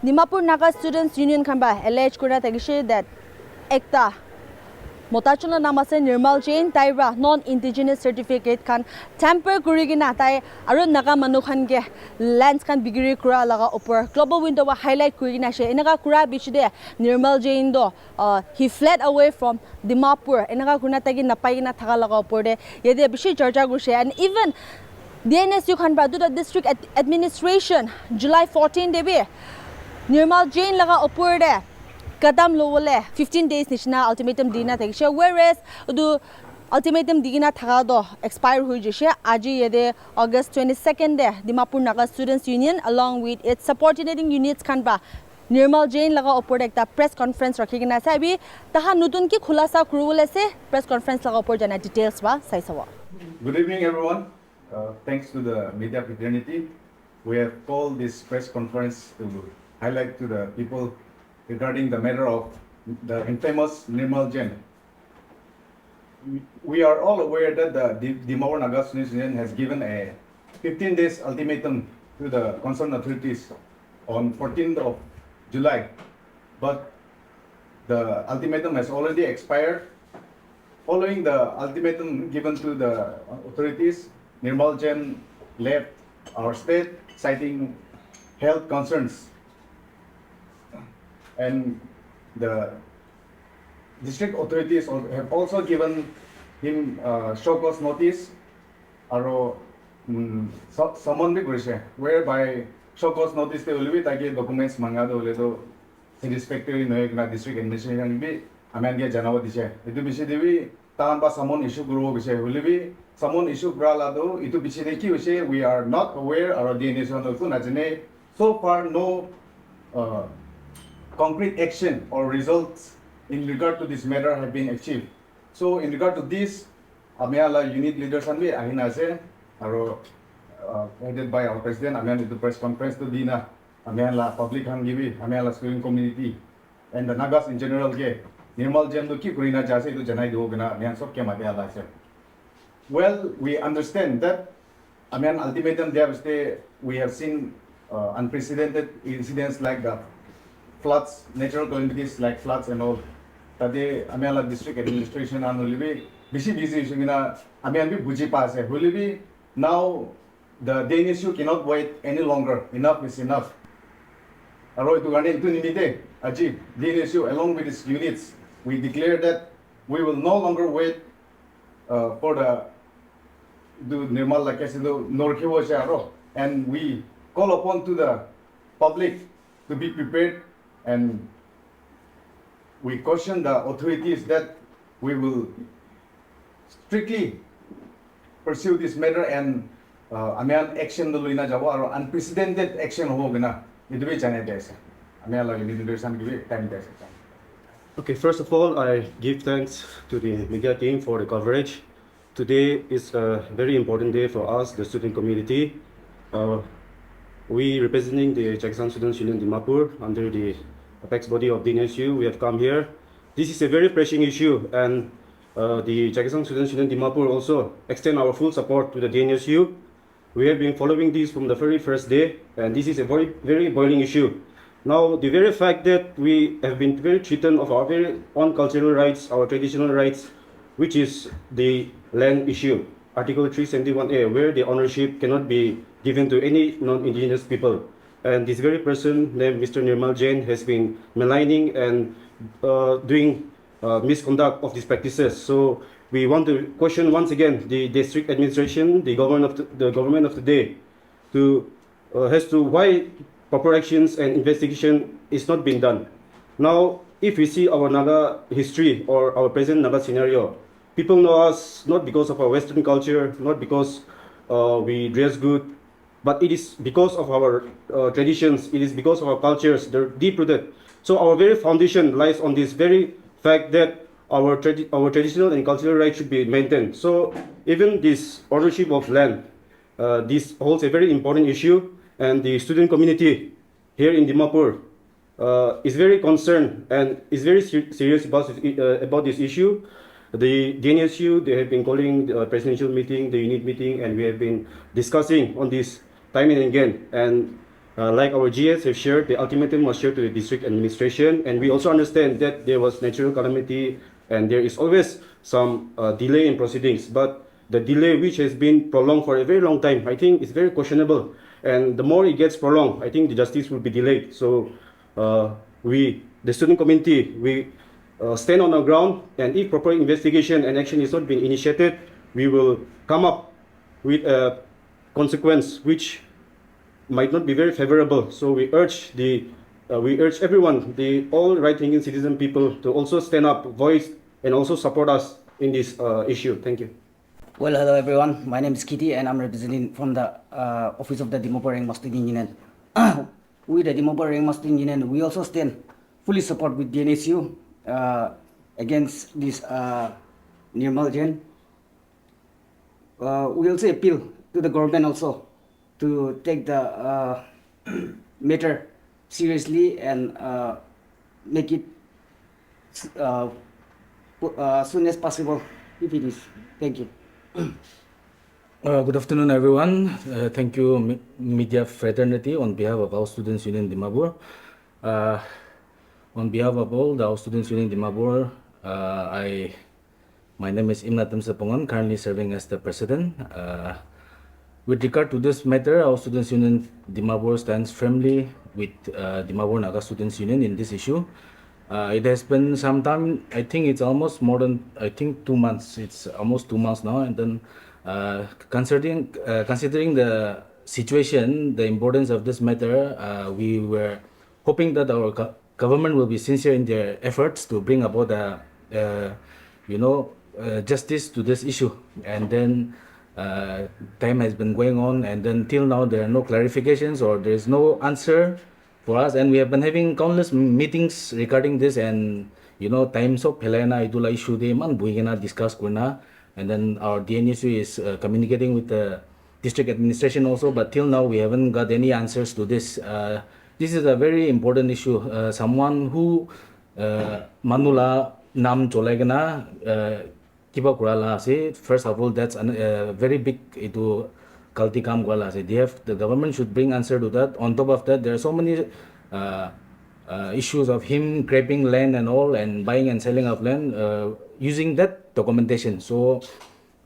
Dimapur Naga Students Union kan ba allege kura tagishi that ekta Motachula namase Nirmal Jain taira non-indigenous certificate kan tamper kurigina tai arun naga manukhan ge lands kan bigiri kura laga upper global window wa highlight kurigina she enaga kura bichide Nirmal Jain do he fled away from Dimapur enaga kuna tagi napaigina thaga laga upper de yede bishi charcha gushe and even Dnsu kan ba the district administration July 14 debe Nirmal Jain laga upper de Kadam lowole 15 days nishna ultimatum dina tagisha whereas do ultimatum dina thagado expire hui jishe aji yede August 22nd de Dimapur Naga Students Union along with its subordinating units kanba Nirmal Jain laga opor ekta press conference rakhigina ase abi taha nutun ki khulasa kurule se press conference laga opor jana details ba saisawa. Good evening everyone. Thanks to the media fraternity, we have called this press conference to highlight to the people regarding the matter of the infamous Nirmal Jain. We are all aware that the Dimapur Naga Students Union has given a 15 days ultimatum to the concerned authorities on 14th of July, but the ultimatum has already expired. Following the ultimatum given to the authorities, Nirmal Jain left our state citing health concerns. And the district authorities have also given him show cause notice aro summon bhi korise whereby show cause notice te ulbi taki documents manga do le do satisfactory noy na district administration bi amen ge janawa dise etu bishi debi tan ba summon issue guru bise ulbi summon issue grala do itu bishi de ki hoise we are not aware aro Dnsu no ku na jane so far no concrete action or results in regard to this matter have been achieved. So in regard to this, Amiala unit leaders and we ahina se, aro headed by our president, Amiala the press conference to Dina, Amiala public hangibi, Amiala student community, and the Nagas in general ke, Nirmal Jain to keep Kurina Jase to Janai Dogana, Amian Sok Kematiala se. Well, we understand that Amian ultimatum there we have seen unprecedented incidents like that. Floods, natural calamities like floods and all. Tade Amiala district administration and Ulibi, busy Shimina, Amian Buji pass. Ulibi now the Dnsu cannot wait any longer. Enough is enough. Aroy to Gane to Nimite, Ajib, Dnsu along with its units, we declare that we will no longer wait for the Nirmal like I said, Norkiwo Sharo, and we call upon to the public to be prepared. And we caution the authorities that we will strictly pursue this matter and amian action do luina jawa or unprecedented action ho gina idu be chane desa amiala leadership give time desa. Okay, first of all, I give thanks to the media team for the coverage. Today is a very important day for us, the student community. We representing the Jain'S Students Union Dimapur under the apex body of Dnsu, we have come here. This is a very pressing issue, and the Jain'S Students Union Dimapur also extend our full support to the Dnsu. We have been following this from the very first day, and this is a very boiling issue. Now, the very fact that we have been very treated of our very own cultural rights, our traditional rights, which is the land issue, Article 371A, where the ownership cannot be given to any non-indigenous people. And this very person named Mr. Nirmal Jain has been maligning and doing misconduct of these practices. So we want to question once again the district administration, the government of the day, to as to why proper actions and investigation is not being done. Now, if we see our Naga history or our present Naga scenario, people know us not because of our Western culture, not because we dress good, but it is because of our traditions, it is because of our cultures, they're deep-rooted. So our very foundation lies on this very fact that our traditional and cultural rights should be maintained. So even this ownership of land, this holds a very important issue, and the student community here in Dimapur is very concerned and is very serious about this issue. The Dnsu, they have been calling the presidential meeting, the unit meeting, and we have been discussing on this time and again. And Like our GS have shared, the ultimatum was shared to the district administration, and we also understand that there was natural calamity and there is always some delay in proceedings. But the delay which has been prolonged for a very long time, I think is very questionable. And the more it gets prolonged, I think the justice will be delayed. So we, the student community, we stand on our ground, and if proper investigation and action is not being initiated, we will come up with a consequence which might not be very favorable. So we urge everyone, the all right-thinking citizen people, to also stand up, voice, and also support us in this issue. Thank you. Well, hello everyone. My name is Kitty, and I'm representing from the office of the Dimapur Student Union. We, the Dimapur Student Union, we also stand fully support with Dnsu against this Nirmal Jain. We also appeal to the government also to take the matter seriously and make it soon as possible if it is. Thank you. Good afternoon, everyone. Thank you, media fraternity, on behalf of our Students Union Dimapur. On behalf of all the our Students Union Dimapur, my name is Dnsu, currently serving as the president. With regard to this matter, our Students Union Dimapur stands firmly with Dimapur Naga Students Union in this issue. It has been some time. I think it's almost more than 2 months. It's almost 2 months now, and then considering the situation, the importance of this matter, we were hoping that our government will be sincere in their efforts to bring about justice to this issue. And then time has been going on, and then till now there are no clarifications or there is no answer for us, and we have been having countless meetings regarding this, and time so pelena idula issue de man buigena discuss kurna, and then our Dnsu is communicating with the district administration also, but till now we haven't got any answers to this. This is a very important issue. Someone who manula nam cholagena kiba kurala ase. First of all, that's a very big itu kalti kam kurala ase. The government should bring answer to that. On top of that, there are so many issues of him grabbing land and all, and buying and selling of land using that documentation. So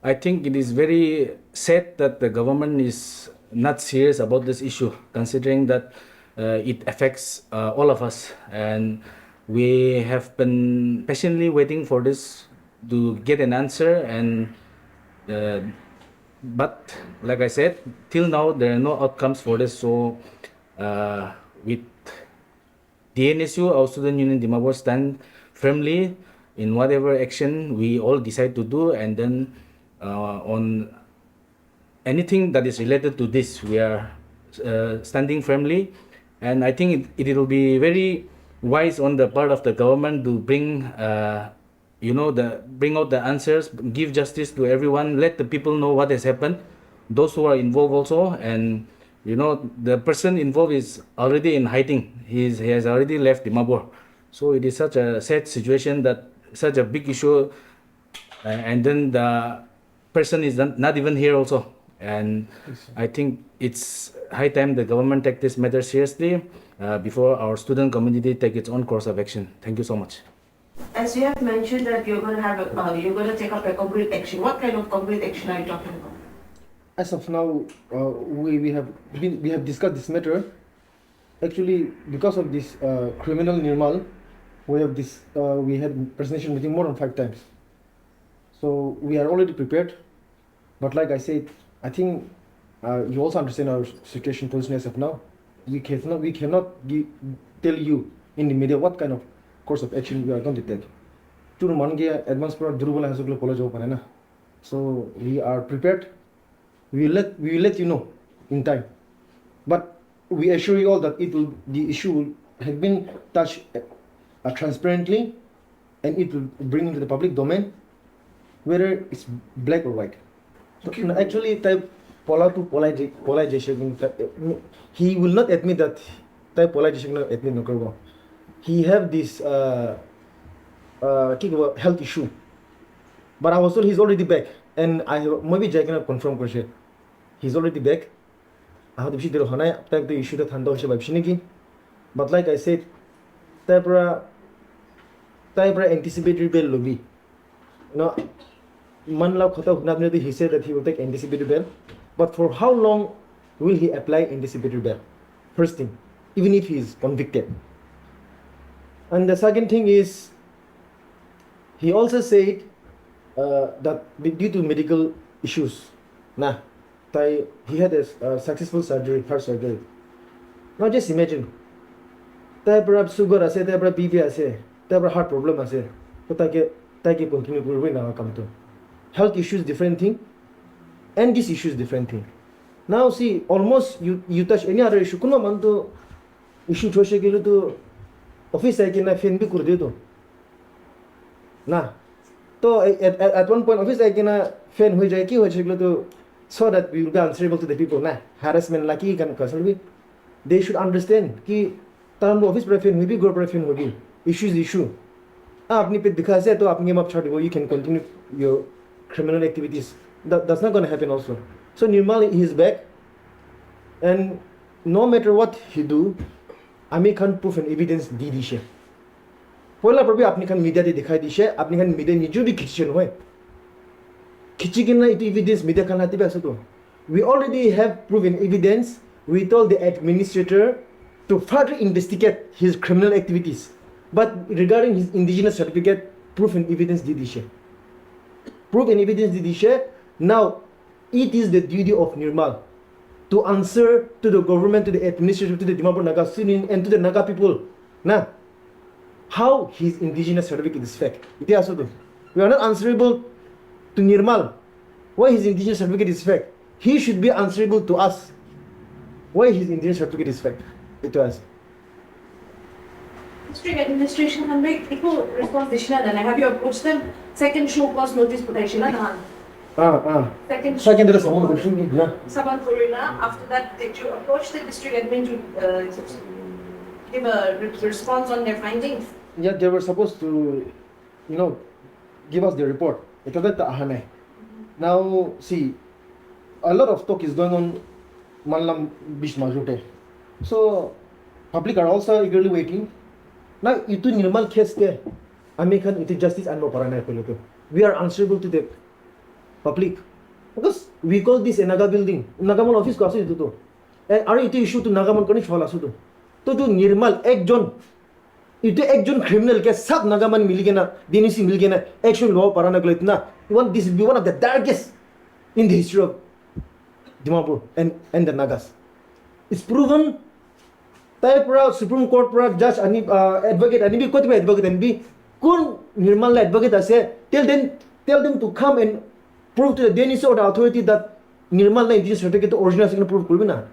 I think it is very sad that the government is not serious about this issue, considering that it affects all of us, and we have been patiently waiting for this to get an answer. And but like I said, till now there are no outcomes for this. So with Dnsu, our Student Union Dimapur, stand firmly in whatever action we all decide to do, and then on anything that is related to this, we are standing firmly. And I think it will be very wise on the part of the government to bring bring out the answers, give justice to everyone, let the people know what has happened, those who are involved also. And the person involved is already in hiding. He has already left Dimapur. So it is such a sad situation, that such a big issue, and then the person is not even here also. And I think it's high time the government take this matter seriously before our student community take its own course of action. Thank you so much. As you have mentioned that you're going to take up a concrete action. What kind of concrete action are you talking about? As of now, we have discussed this matter. Actually, because of this criminal Nirmal, we had presentation meeting more than 5 times. So we are already prepared. But like I said, I think you also understand our situation position as of now. We cannot tell you in the media what kind of course of action we are going to take. So we are prepared. We will let you know in time. But we assure you all that the issue has been touched transparently, and it will bring into the public domain, whether it's black or white. So, actually, he will not admit that he have this health issue. But I was told he's already back, and maybe Jai cannot confirm question. He's already back. how the issue honai take the issue that handle she babshiniki. But like I said, typra anticipatory bail lobby. No, Manla Khota Hunabnedi, he said that he will take anticipatory bail. But for how long will he apply anticipatory bail? First thing, even if he is convicted. And the second thing is, he also said that due to medical issues, he had a successful surgery, heart surgery. Now just imagine, perhaps sugar ase, perhaps BP ase, perhaps heart problem ase, so take continue to now come to. Health issues different thing, and this issue is different thing. Now see, almost you touch any other issue, kuno man to issue choshe gelu to office I can fan bhi kur de do. Na, so at one point office I can fan ho jaye ki ho chhe gelu to so that we will be answerable to the people. Na, harassment laki kan kasal bhi. They should understand कि ताम office पर फेन हुई भी गोर पर फेन होगी issues issue आपने पे दिखा से तो आपने माफ छोड़ दो you can continue your criminal activities that's not going to happen also. So Nirmal he is back and no matter what he do आमी खान proof and evidence दी दी शे पहला पर भी आपने खान मीडिया दे दिखाई दी शे आपने खान मीडिया निजो भी खिंचन हुए खिंची के ना इतनी evidence मीडिया खान आती भी ऐसा तो we already have proven evidence. We told the administrator to further investigate his criminal activities. But regarding his indigenous certificate, proof and evidence did share. Proof and evidence did share. Now, it is the duty of Nirmal to answer to the government, to the administrator, to the Dimapur Naga Sunin, and to the Naga people. Now, how his indigenous certificate is fake. We are not answerable to Nirmal. Why his indigenous certificate is fake? He should be answerable to us. Why his indigenous certificate is fake? It was. District administration can make equal response. And have you approached them? Second show cause notice potential. Second Second is someone question. Saban Corina. After that, did you approach the district admin to give a response on their findings? Yeah, they were supposed to, give us the report. It was that ahane. Now see, a lot of talk is going on. Manlam Bish Majute. So, public are also eagerly waiting. Now, itu Nirmal case there. American itu justice and no parana. We are answerable to the public. Because we call this a Naga building. Nagaman office ko asu itu. And are itu issue to Nagaman kani chwala asu to. To Nirmal ekjon criminal ke sab Nagaman milge na Dnsu milge na action law parana ko itna. This will be one of the darkest in the history of Dimapur and the Nagas. It's proven. Tayo Supreme Court judge advocate ani bi koti advocate ani bi kun Nirmal advocate ase tell them to come and prove to the Dnsu or the authority that Nirmal na indigenous certificate original sign prove kurbi na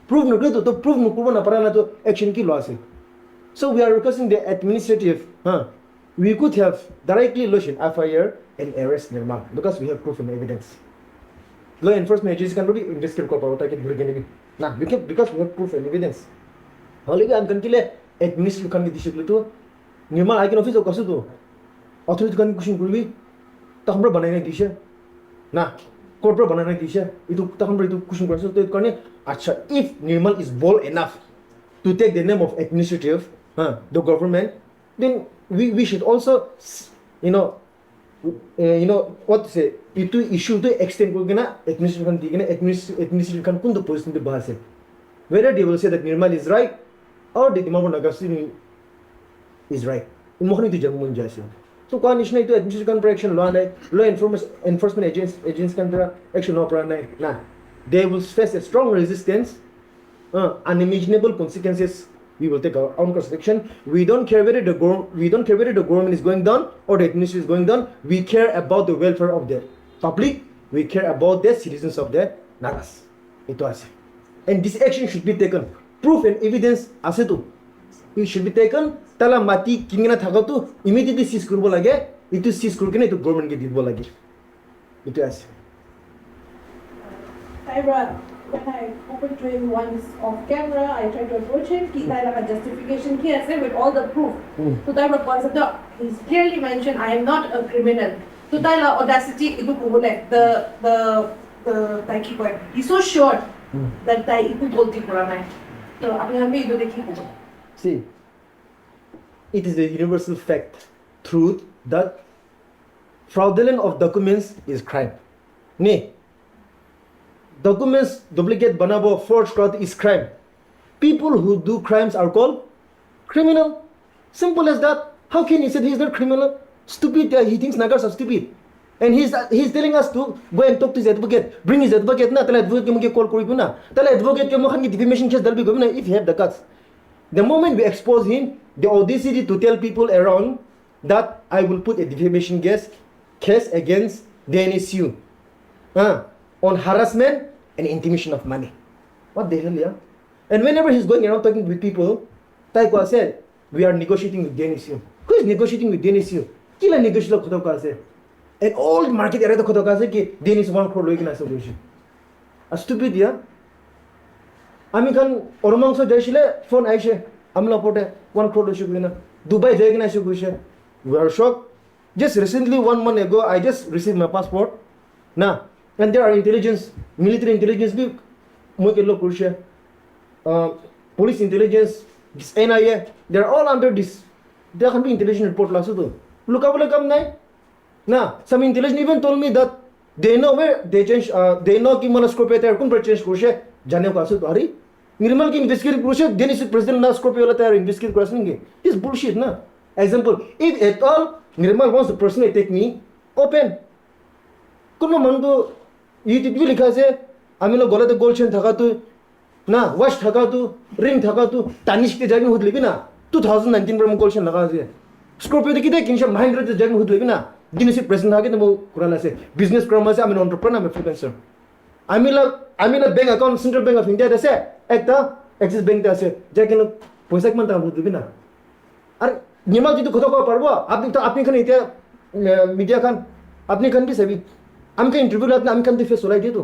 prove no to prove no kurba na para na to action ki law ase. So we are requesting the administrative we could have directly lodged an FIR and arrest Nirmal because we have proof and evidence. Law enforcement agencies can really investigate because we have proof and evidence. Only I'm going to administer to Nirmal I can office of Kasuto. Authority can cushion Gurbi, Tambra banana tisha. Na, corporate banana tisha. It took Tambra to cushion Kasuto. If Nirmal is bold enough to take the name of administrative, the government, then we should also, what to say, itu issue to extend administration can kun the position to bahas. Whether they will say that Nirmal is right or the Dimapur Nagasini is right. Mohani to Jamun Jason. So condition to administration action law enforcement agents can action law nah. They will face a strong resistance, unimaginable consequences. We will take our own course of action. We don't care whether the government is going down or the administration is going down. We care about the welfare of the public. We care about the citizens of the Nagas. It was. And this action should be taken. Proof and evidence asetu. It should be taken. Tala mati kingna thagatu immediately seize kurbo lage. Itu seize kurkene itu government ke didbo lage. It was. Tyra, when I opened to him once off camera, I tried to approach him. He had a justification here, with all the proof. So Tyra concept, he's clearly mentioned, I am not a criminal. So Tyra audacity, the he's so sure. that tai iku bolti kora nai. So apni ami idu dekhi ko. See, it is a universal fact, truth, that fraudulent of documents is crime. Ne, documents duplicate banabo, forged cloth is crime. People who do crimes are called criminal. Simple as that. How can he say he is not criminal? Stupid, he thinks Nagas are stupid. And he's telling us to go and talk to his advocate. Bring his advocate na, tala advocate ke muke call kori na. Tala advocate ke mukhan ki defamation case dalbi go na if you have the guts. The moment we expose him, the audacity to tell people around that I will put a defamation case against Dnsu on harassment and intimidation of money. What the hell, yeah? And whenever he's going around talking with people, Taekwa said, we are negotiating with Dnsu. Who is negotiating with Dnsu? Kila negotiate khoto ka ase. And all market area to khoto ka ase ki Dnsu 1 crore loi kina solution. A stupid, yeah? Ami kan oromangso jaishile phone aishe amla pote 1 crore issue kina Dubai jai kina issue kuishe. We are shocked. Just recently 1 month ago I just received my passport. Na, and there are intelligence, military intelligence bhi moi ke log kuishe. Police intelligence, this NIA, they are all under this. There can be intelligence report lasu to. Look up nai. Na, some intelligence even told me that they know where they change. They know ki mana Scorpio tayar kun per change kuishe. Jane ko asu to hari. Nirmal ki investigate kuishe. Dnsu president na Scorpio la tayar investigate kuishe. This bullshit na. Example, if at all Nirmal wants to personally take me, open. Kunma mango YouTube भी लिखा से आमी लोग गलत gold chain थका तो ना wash थका तो रिंग थका तो तानिश के जगह होत लेबी ना 2019 पर गोल्ड चेन लगा से स्कॉर्पियो देखी थे किंशा महिंद्रा के जगह होत लेबी ना दिन से प्रेजेंट आगे तो वो कुराला से बिजनेस क्रम से आमी एंटरप्रेन्योर आमी फ्रीलांसर आमी लोग बैंक अकाउंट सेंट्रल बैंक ऑफ इंडिया दे से एक ता एक्सिस बैंक दे से जगह लोग पैसा के मंता होत लेबी ना अरे नियम जी तो खुद को परवा आपने खन इतिया मीडिया खान आपने खन भी सभी आमका इंटरव्यू लात आमका आमती फेस होलाई दियो तो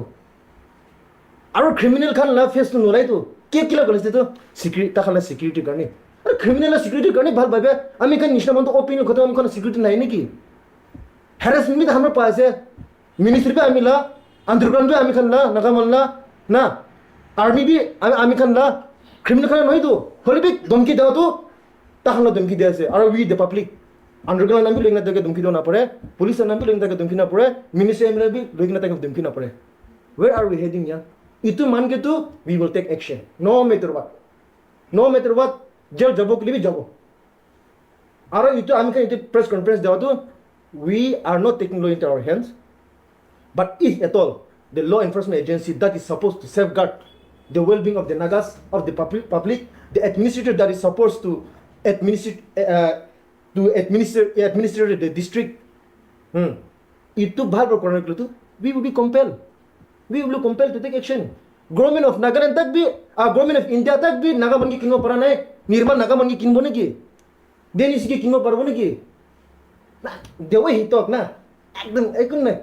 आरो क्रिमिनल खान ला फेस तो नोलाई तो के किला गलस तो सिक्युरिटी ताखाला सिक्युरिटी गर्ने अरे क्रिमिनल ला सिक्युरिटी गर्ने भाल भाबे आमी खान निश्ना मन तो ओपिनियन खतो आमका सिक्युरिटी नाही नेकी हैरेसमेंट भी हाम्रो पास है मिनिस्ट्री पे आमी ला अंडरग्राउंड पे आमी खान ला नगामल ला ना आर्मी भी आमी खान ला क्रिमिनल खान नहीं तो होली भी धमकी दाओ तो ताखाला धमकी दे से आरो वी द पब्लिक अंडरग्राउंड नाम भी लेना तक धमकी दो ना पड़े पुलिस नाम भी लेना तक धमकी ना पड़े मिनिस्ट्री में भी लेना तक धमकी ना पड़े where are we heading या itu मान के तो we will take action no matter what jail जबो के लिए भी जबो आरो itu आमी का itu press conference दाओ तो we are not taking law into our hands but if at all the law enforcement agency that is supposed to safeguard the well-being of the Nagas of the public the administrator that is supposed to administer the district itu bahal perkara itu we will be compelled to take action government of Nagaland tak bhi government of India tak bhi Nagaman ki kingo para nahi Nirmal Nagaman ki kingo ne ki Dnsu ki kingo parbo ne ki the way he talk na ekdam na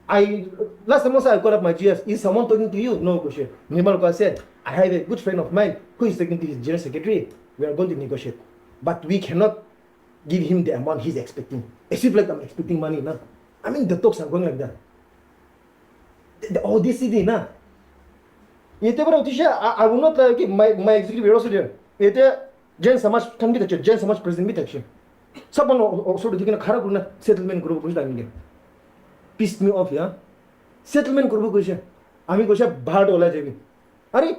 I last time I called up my GS is someone talking to you no question Nirmal ko said I have a good friend of mine who is talking to his general secretary we are going to negotiate but we cannot give him the amount he's expecting. As if like I'm expecting money, na. I mean the talks are going like that. The audacity, na. Yete bara utisha, I will not like my executive bureau there. Yete Jain'S samaj kan bhi thache, Jain'S samaj president bhi thache. Saban sort of dikina khara kurna settlement group kuch time pissed me off, yeah. Settlement group kuch ami kuch bhad ola jebi. Are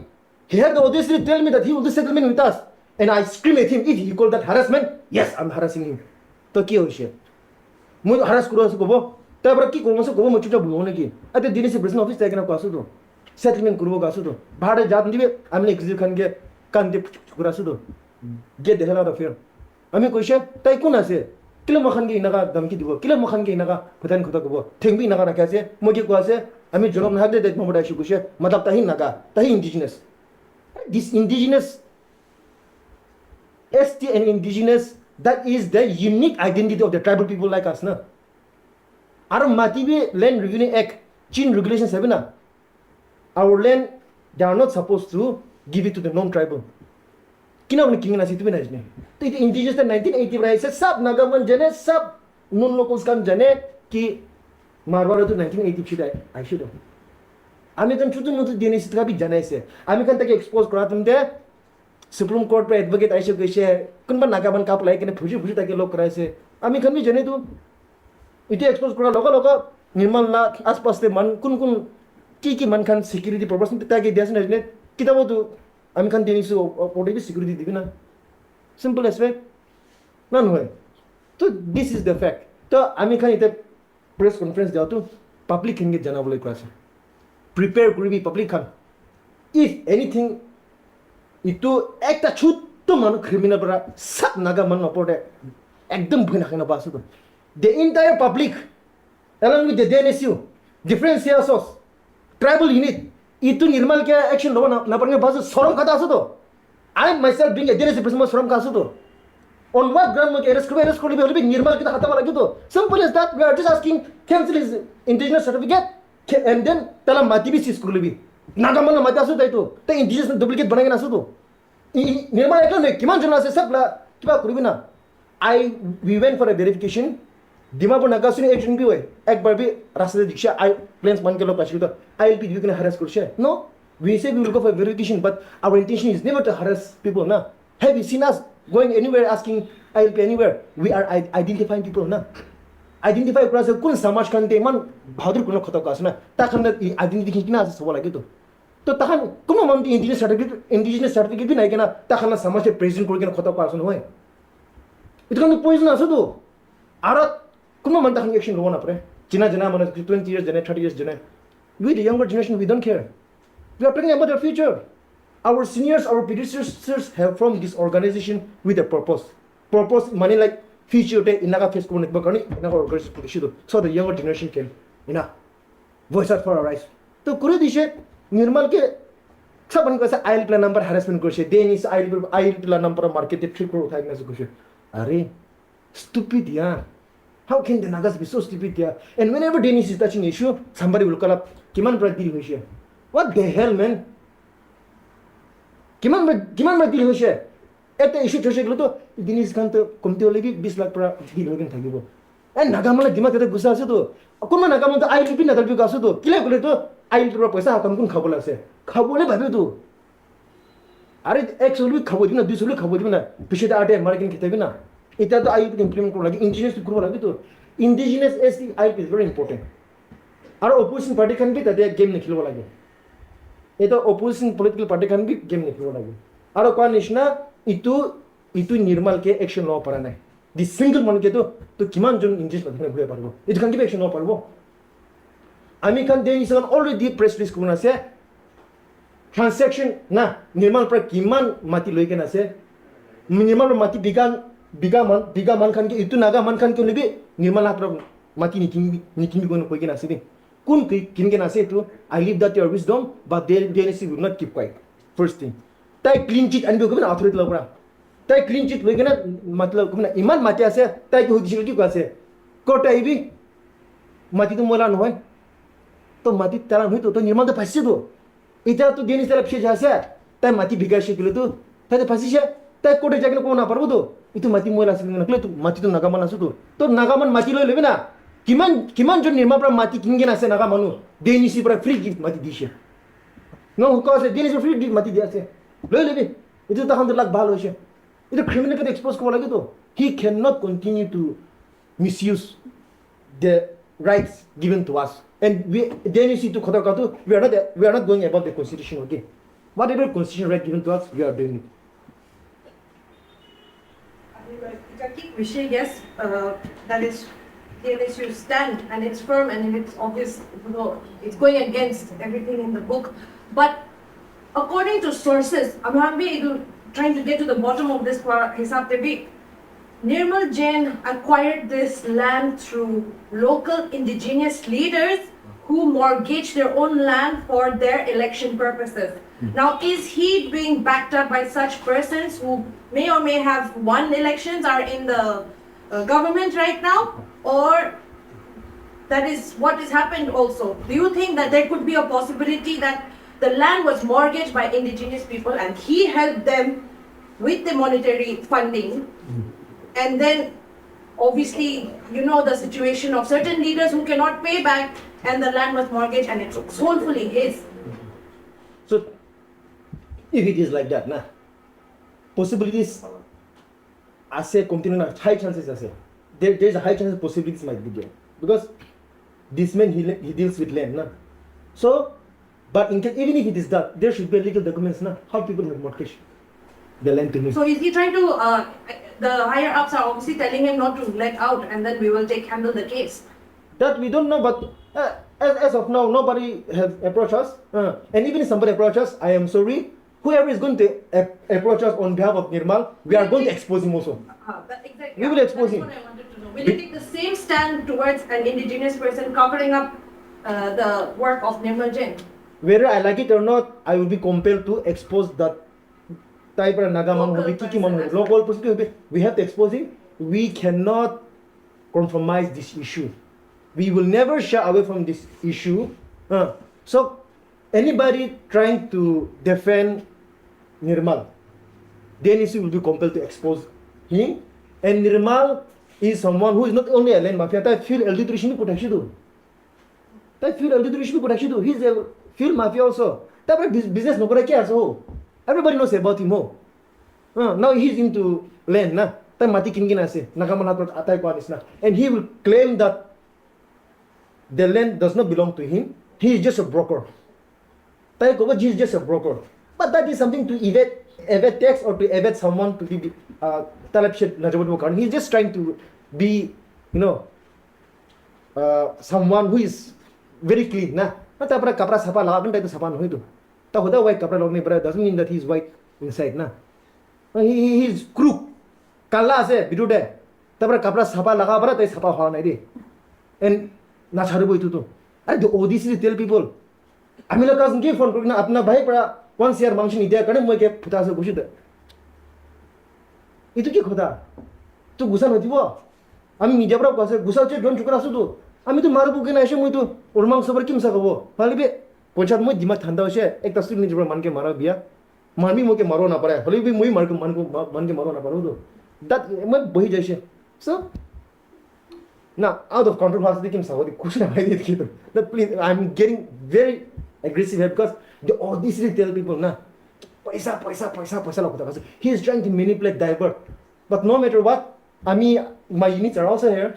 he had the audacity to tell me that he will do settlement with us. And I scream at him if he called that harassment. Yes, I'm harassing him. तो क्या होइए? मुझे harass करो ऐसे कबो. तब रखी कौन सा कबो मुझे चुप बोलने की. अते दिन से प्रेसिडेंट ऑफिस तक ना कासु दो. Settlement करो कासु दो. बाहर जात नहीं बे. हमने एक्जिट खान के कान दे कुरासु दो. Get the hell out of here. हमें कोई शे ताई कौन ऐसे? किलो मखान के इनाका धमकी दिवो. किलो मखान के इनाका पतान खुदा कबो. थिंग भी इनाका ना कैसे? मुझे को ऐसे हमें जन्म ना दे दे मोड़ा इशू कुछ है. मतलब ताही नागा ताही indigenous. This indigenous ST and indigenous, that is the unique identity of the tribal people like us, na. Our Matibi Land Revenue Act, Chin Regulations 7, na. Our land, they are not supposed to give it to the non-tribal. Kina wani kinga nasi tu bina isne. To it indigenous the 1980 right said sab Nagaman jane sab non locals kan jane ki Marwara to 1980 should I should have. আমি kan chutu nutu DNS ka bi janai se আমি kan take expose kora tumde Supreme Court पे advocate आइसे कैसे कुनबा नागाबन काप लाई कने फुजी फुजी ताके लोग कराइसे আমি kan bi jane tu इते expose kora loga loga निर्मल ना आसपास ते मन कुन की मन kan security purpose ताके देसन ने किताबो tu আমি kan DNS ओटे भी security दिबी ना simple as fact none होय तो this is the fact तो আমি kan इते press conference दिया tu public hinge janabole kora prepare kuri public kan if anything itu ekta chutto manu criminal para sab naga man opode ekdam bhina khana basu to the entire public along with the DNSU different CSOs tribal unit itu Nirmal ke action lo na parne basu sorom kata asu to I myself being a DNSU person sorom ka asu to on what ground mo arrest kori be Nirmal kita hata mala gitu simple as that we are just asking cancel his indigenous certificate and then tala mati bi sis kuri be नागामन मत आसु ताई तो ते indigenous duplicate बनाके आसु तो निर्माण एकला ने किमान जन आसे सबला किबा करिबि ना I we went for a verification Dimapur नागासुनी एजेंट भी होय एक बार भी रास्ते दीक्षा आई प्लेन्स मन के लोग पाछी तो I will be you can harass करछे no we say we will go for verification but our intention is never to harass people ना have you seen us going anywhere asking I will be anywhere we are identifying people ना identify करा से कुन समाज कान्ते मन बहादुर कुन खतौ Kasna ताखन identification किना सब लागि तो ताखन कुन मन इंडिजिनस सर्टिफिकेट भी नाइकेना ताखन समाज से प्रेजेंट करके खतौ कासन होय इतकन पोइजन आसो तो आरा कुन मन ताखन एक्शन लो ना परे चिना जना मन 20 years जने 30 years जने we the younger generation we don't care we are talking about the future our seniors our predecessors have formed this organization with a purpose money like future day inaga face ko nekba karni inaga organization ko so the younger generation can voice out for our rights to kuri dishe Nirmal ke saban ko sa IL plan number harassment korche DNS IL plan number market trip ko uthai na korche are stupid yeah how can the Nagas be so stupid yeah and whenever DNS is touching issue somebody will call up kiman pradil hoise what the hell man kiman pradil hoise eta issue chose gelo to DNS kan to komti hole bi 20 lakh pra deal hogen thakibo and nagamala dima tete gusa ase to kunma nagamon to IL pin nadal bi gaso to kile gole to IL pro paisa hatam kun khabole ase khabole bhabe to are actually khabodi na 200 khabodi na pisheta ate marketing khitebi na eta to IL implement kora lagi indigenous kora lagi to indigenous as IL is very important aro opposition party kan bi tate game ne khilwa lagi eta opposition political party kan bi game ne khilwa lagi aro kwa nishna itu Nirmal ke action law para nai the single man ke to kiman jon indigenous madhine bhule parbo it kan ke action law parbo ami kan DNS kan already press release kuna se transaction na Nirmal pra kiman mati loike na se Nirmal mati biga man kan ke itu naga man kan ke lebi Nirmal pra mati niking kono koike na se din kun kin ke na se to I leave that your wisdom but DNS will not keep quiet first thing tai clean sheet and go na authority la pra tai clean sheet loike na matlab ko na iman mati ase tai ke hudishil ki ko ase court ai bi mati to mola no hoy तो माती त्याला होई तो निर्माण तो फाशी तो इथे तो DNS त्याला फिशे जासे त्या माती भिगाशी केलो तो त्या फाशीशे त्या कोटे जागने कोण ना परबो तो इथं माती मोला असं नकले तो माती तो नागामन असो तो नागामन माती लो लेबे ना किमान जो निर्माण पर माती किंगे ना से नागामनु DNS पर फ्री गिफ्ट माती दिशे नो को से DNS फ्री गिफ्ट माती दियासे लो लेबे इथं तो हम लाख भालो होशे इथं क्रिमिनल के एक्सपोज को लागे तो he cannot continue to misuse the rights given to us and we DNS to khata katu we are not going above the constitution okay whatever constitution right given to us we are doing it yes that is DNSU stand and it's firm and it's obvious it's going against everything in the book but according to sources I'm trying to get to the bottom of this hisab tebi Nirmal Jain acquired this land through local indigenous leaders who mortgaged their own land for their election purposes. Now, is he being backed up by such persons who may or may have won elections, are in the government right now, or that is what has happened also? Do you think that there could be a possibility that the land was mortgaged by indigenous people and he helped them with the monetary funding? And then obviously, you know the situation of certain leaders who cannot pay back and the land was mortgaged and it's soulfully his. So, if it is like that, nah, possibilities, I say, continue, high chances, I say. There's a high chance possibilities might be there. Because this man, he deals with land, nah. So, but even if it is that, there should be legal documents, nah, how people have mortgage the land to me. So is he trying to, the higher ups are obviously telling him not to let out and then we will handle the case. That we don't know, but as of now, nobody has approached us. And even if somebody approaches us, I am sorry. Whoever is going to approach us on behalf of Nirmal, we are going to expose him also. Exactly. We will expose him. That's what I wanted to know. Will you take the same stand towards an indigenous person covering up the work of Nirmal Jain? Whether I like it or not, I will be compelled to expose that type of Nagaman, local person. We have to expose him. We cannot compromise this issue. We will never shy away from this issue. So, anybody trying to defend Nirmal, Dnsu will be compelled to expose him. And Nirmal is someone who is not only a land mafia, but fuel adulteration protection too. That fuel adulteration protection too. He's a fuel mafia also. That business no kora so. Everybody knows about him. Now he's into land na. Tay mati kingin ase. Nagaman atay ko anis na. And he will claim that the land does not belong to him. He is just a broker. Tay ko ba he is just a broker. But that is something to evade tax or to evade someone to be talapshet na jabot mo karon. He's just trying to be, someone who is very clean na. Ta para kapra sapa lagan tayo sapa no ito. Ta hoda white kapra log ni bra doesn't mean that he's white inside na. He is crook. Kala ase bidude. Ta para kapra sapa laga bara tayo sapa hawa nai de. And na chharu ito to. I do ODC tell people. আমি লোক কাজ কি phone করি না আপনার ভাই পড়া কোন শেয়ার মাংস নি দেয়া করে মই কে ফুটাছে গুছি দে ইতো কি কথা তো গুছা নদিব আমি মিডিয়া পড়া কাছে গুছা হচ্ছে ডন চুকরা আসু তো আমি তো মারবো কেন এসে মই তো ওর মাংস পর কিমসা কব ফালিবে পয়সা মই দিমাগ ঠান্ডা হইছে একটা স্টুডেন্ট নিজে মানকে মারা বিয়া মারবি মোকে মারো না পারে হলিবি মই মানকে মারো না পারো তো দ্যাট মই বহি যাইছে so now out of control has become so that please I'm getting very aggressive here because the audacity tell people na paisa log he is trying to manipulate divert but no matter what my units are also here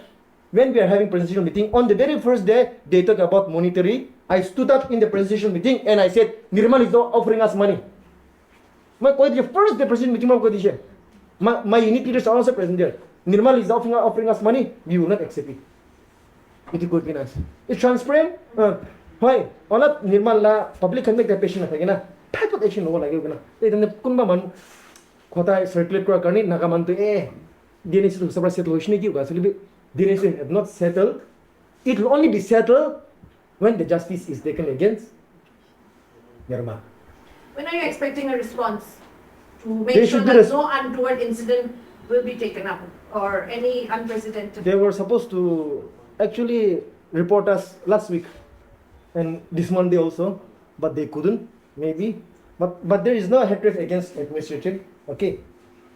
when we are having presentation meeting on the very first day they talk about monetary I stood up in the presentation meeting and I said Nirmal is not offering us money my first the presentation meeting my unit leaders are also present there Nirmal is offering us money, we will not accept it. It could be nice. It's transparent. Why? All of Nirmal la public can make the patient again. Type of action no like you. They don't kunba man. Kota circulate kora karni nagaman to Dnsu to sabra settle hoishni ki uga. So Dnsu have not settled. It will only be settled when the justice is taken against Nirmal. When are you expecting a response to make sure that no untoward incident will be taken up or any unprecedented? They were supposed to actually report us last week and this Monday also, but they couldn't, maybe. But there is no hatred against administration, okay?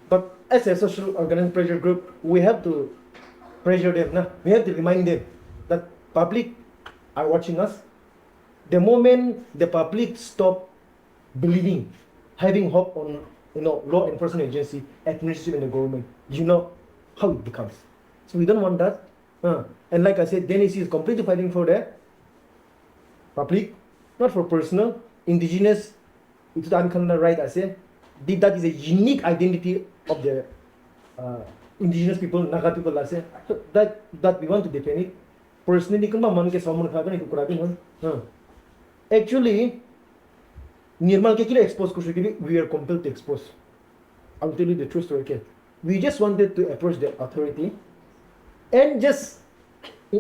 But as a social organized pressure group, we have to pressure them. We have to remind them that public are watching us. The moment the public stop believing, having hope on law enforcement agency, administration and the government, you know how it becomes. So we don't want that. And like I said, Dnsu is completely fighting for the public, not for personal, indigenous. It's the uncommon right, I say. That is a unique identity of the indigenous people, Naga people, I say. So that we want to defend it. Personally, actually, Nirmal ke kila expose ko we are compelled to expose. I'll tell you the true story. Okay? We just wanted to approach the authority and just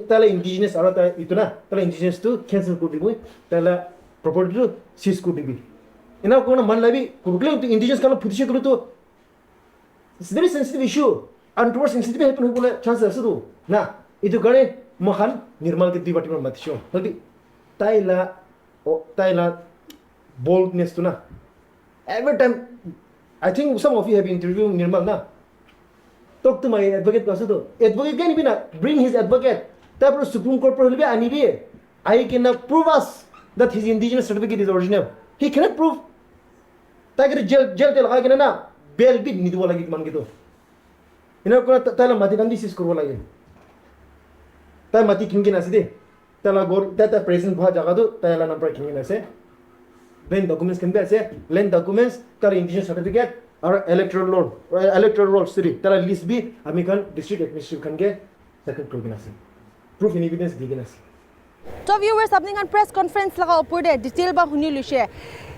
tala indigenous arata ituna tala indigenous to cancel ko dibu tala property to seize ko dibu. Ina ko na man labi kurukle to indigenous kala pudishe ko to it's very sensitive issue and towards sensitive happen hubula chance asu do na itu gane mohan Nirmal ke dibati ma matisho labi taila boldness to na every time I think some of you have interviewed Nirmal na talk to my advocate kaso to advocate can be na bring his advocate tapos Supreme Court prohibit ani be I cannot prove us that his indigenous certificate is original. He cannot prove. Tayo jail tel kaya na bail bid ni duwa lagi man gitu. Ina ko tala mati kandi sis kurwa lagi. Tayo mati kingin ase de. Tala gor tata present bha jaga do tala number kingin ase. Then documents can be ase land documents tar indigenous certificate or electoral roll city. Tala list bi amikan district administrative kan ge second proof ase. Proof in evidence digin ase. So viewers apni kan press conference laga opor de detail ba huni lushe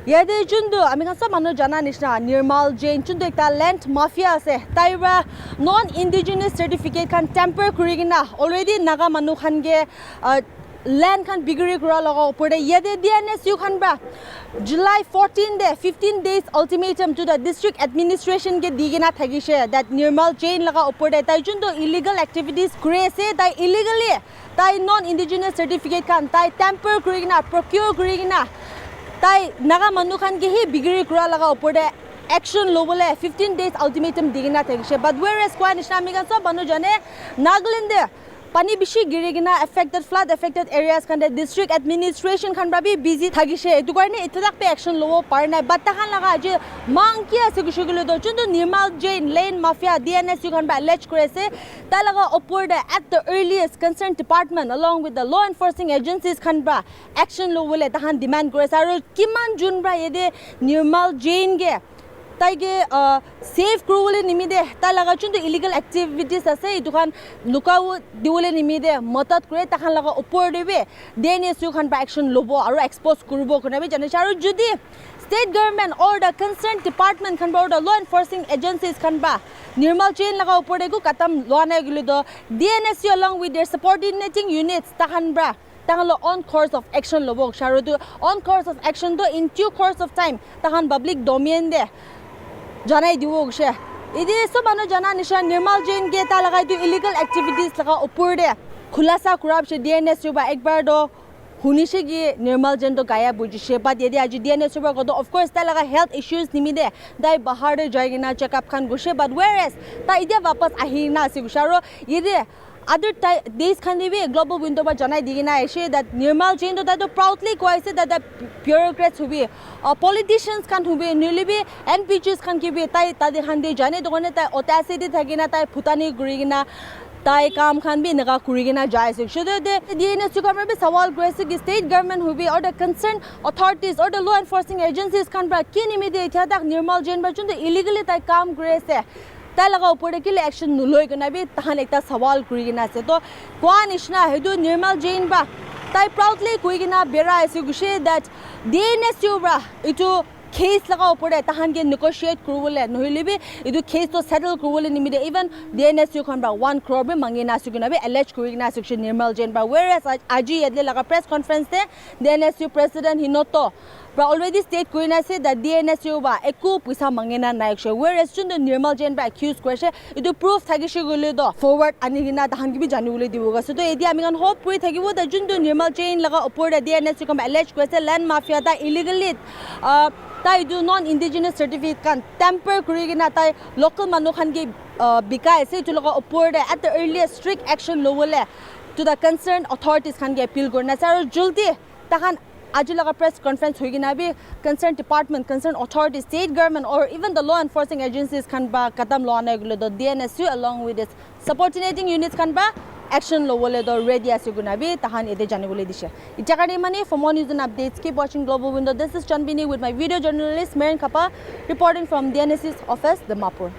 yade jundu ami kan sob manu jana nishna Nirmal Jain jundu ekta land mafia ase taira non indigenous certificate kan tamper kurigina already naga manu khan ge land kan bigri kura laga opor de yade Dnsu khan ba July 14 de 15 days ultimatum to the district administration ge digina thagishe that Nirmal Jain laga opor de tai jundu illegal activities kure ase tai illegally tai non-indigenous certificate kan tai tamper kurigina procure kurigina tai naga manu khan ge hi bigri kura laga opor de action lobole 15 days ultimatum digina thagishe but whereas kwa nishna gan sob manu jane Nagaland de pani bishi girigina affected flood affected areas kan de district administration khan babi busy thagishe etu karne itadak pe action lobo parna but ta khan laga je mangki ase gushugule do chundu Nirmal Jain lane mafia Dnsu khan ba allege kurese ta laga opor de at the earliest concerned department along with the law enforcing agencies khan ba action lobole ta khan demand kurese aru kiman jun ba yede Nirmal Jain ge taige safe kurule nimide ta laga chundu illegal activities ase etu khan lukau diwole nimide matat kure ta khan laga opor debe Dnsu khan ba action lobo aru expose kurbo kona be jane aru jodi state government or the concerned department khan ba or the law enforcing agencies khan ba Nirmal Jain laga opor de ku katam lona gulu do Dnsu along with their subordinating units ta khan ba tahalo on course of action lobo sharu do on course of action do in due course of time tahan public domain de janai diwo gshe idi sob manu jana nisha Nirmal Jain ge ta lagai du illegal activities laga opor de khulasa kurab she Dnsu ba ekbar do hunishe gi Nirmal Jain do gaya bujishe but yedi aji Dnsu ba godo of course ta laga health issues nimide dai bahar de jaigina check up khan gushe but whereas ta idia wapas ahina ase gusharo yedi other days can be global window ba janai digina aise that Nirmal Jain do that proudly koise that the bureaucrats who be politicians can who be newly be NPGs can give tai tadi hande jane dogone tai otacity thagina tai phutani gurigina tai kam khan bi naga kurigina jai se should the Dnsu government be sawal gresic state government who be or the concerned authorities or the law enforcing agencies can ba kinimi de thadak Nirmal Jain ba chunde illegally tai kam grese ta laga opor de kile action nuloi gona be tahan ekta sawal kurigina ase to kwa nishna hedu Nirmal Jain ba tai proudly kuigina bera ase gushe that Dnsu bra itu case laga opor de tahan ge negotiate kurule nohile be itu case to settle kurule nimide even Dnsu khan ba 1 crore be mangina sugina be allege kurigina section Nirmal Jain ba whereas aji yedle laga press conference de Dnsu president hinoto but already state kuina say that Dnsu ba eku puisa mangena naik whereas chundu Nirmal Jain ba accused kwese itu proof thagishe gule do forward anigina tahan gibi jani ule diboga so to edi ami kan hope puri thagibo da chundu Nirmal Jain laga opor da Dnsu kam allege kwese land mafia da illegally tai do non indigenous certificate kan tamper kurigina tai local manu khan ge bikai ase to laga opor da at the earliest strict action lowole to the concerned authorities khan ge appeal gorna sar juldi tahan Ajilaga press conference hoigina be concerned department, concerned authorities, state government or even the law enforcing agencies can ba katam law na gulo do Dnsu along with its subordinating units can ba action lo wole do ready asuguna be tahan ede jani bole dishe itakari mani for more news and updates keep watching Global Window. This is Chanbini with my video journalist Merin Kappa reporting from Dnsu's office, the Mapur.